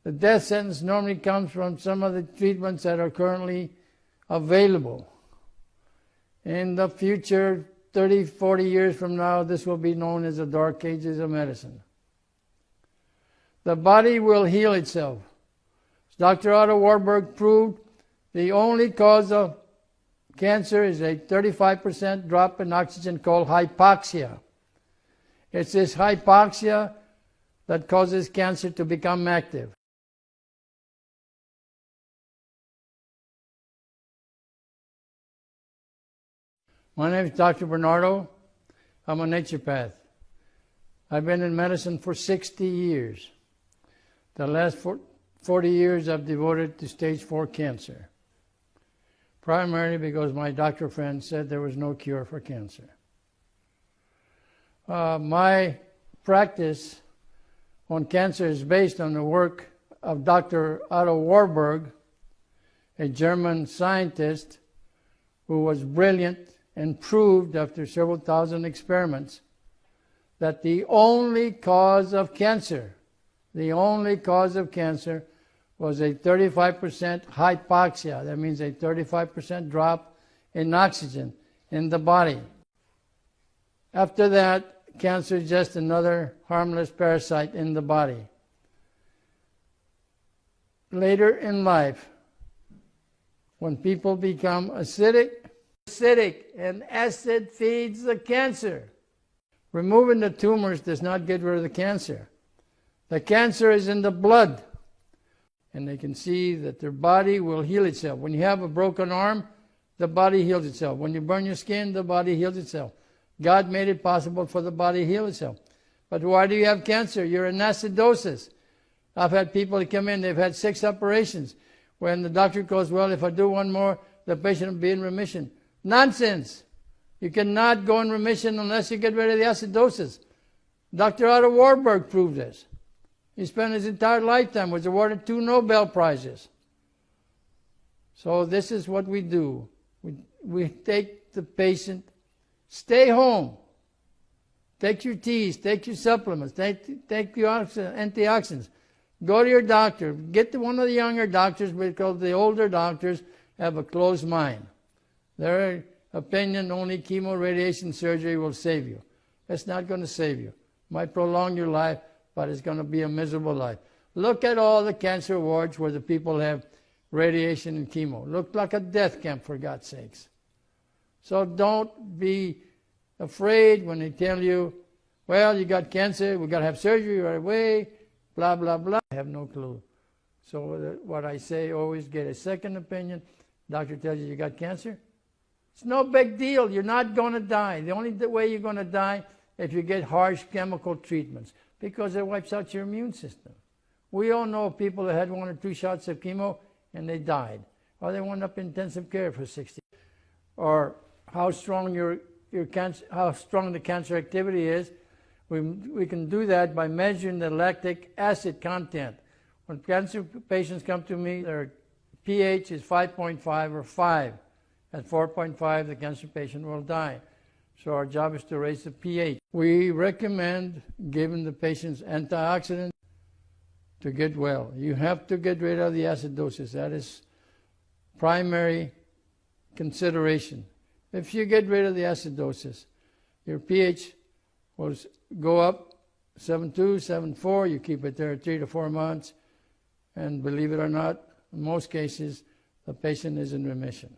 The death sentence normally comes from some of the treatments that are currently available. In the future, 30, 40 years from now, this will be known as the dark ages of medicine. The body will heal itself. Dr. Otto Warburg proved the only cause of cancer is a 35% drop in oxygen called hypoxia. It's this hypoxia that causes cancer to become active. My name is Dr. Bernardo. I'm a naturopath. I've been in medicine for 60 years. The last 40 years I've devoted to stage 4 cancer. Primarily because my doctor friend said there was no cure for cancer. My practice on cancer is based on the work of Dr. Otto Warburg, a German scientist who was brilliant and proved after several thousand experiments that the only cause of cancer was a 35% hypoxia. That means a 35% drop in oxygen in the body. After that, cancer is just another harmless parasite in the body. Later in life, when people become acidic, and acid feeds the cancer. Removing the tumors does not get rid of the cancer. The cancer is in the blood. And they can see that their body will heal itself. When you have a broken arm, the body heals itself. When you burn your skin, the body heals itself. God made it possible for the body to heal itself. But why do you have cancer? You're in acidosis. I've had people that come in, they've had 6 operations. When the doctor goes, well, if I do one more, the patient will be in remission. Nonsense! You cannot go in remission unless you get rid of the acidosis. Dr. Otto Warburg proved this. He spent his entire lifetime, was awarded 2 Nobel Prizes. So this is what we do. We take the patient, stay home, take your teas, take your supplements, take your antioxidants, go to your doctor, get to one of the younger doctors because the older doctors have a closed mind. Their opinion, only chemo, radiation, surgery will save you. It's not going to save you. It might prolong your life, but it's going to be a miserable life. Look at all the cancer wards where the people have radiation and chemo. Look like a death camp, for God's sakes. So don't be afraid when they tell you, well, you got cancer, we got to have surgery right away, blah, blah, blah. I have no clue. So what I say, always get a second opinion. Doctor tells you got cancer. It's no big deal. You're not going to die. The only way you're going to die if you get harsh chemical treatments, because it wipes out your immune system. We all know people that had 1 or 2 shots of chemo and they died, or they went up in intensive care for 60. Or how strong how strong the cancer activity is. We can do that by measuring the lactic acid content. When cancer patients come to me, their pH is 5.5 or 5. At 4.5, the cancer patient will die. So our job is to raise the pH. We recommend giving the patients antioxidants to get well. You have to get rid of the acidosis. That is primary consideration. If you get rid of the acidosis, your pH will go up 7.2, 7.4. You keep it there 3 to 4 months. And believe it or not, in most cases, the patient is in remission.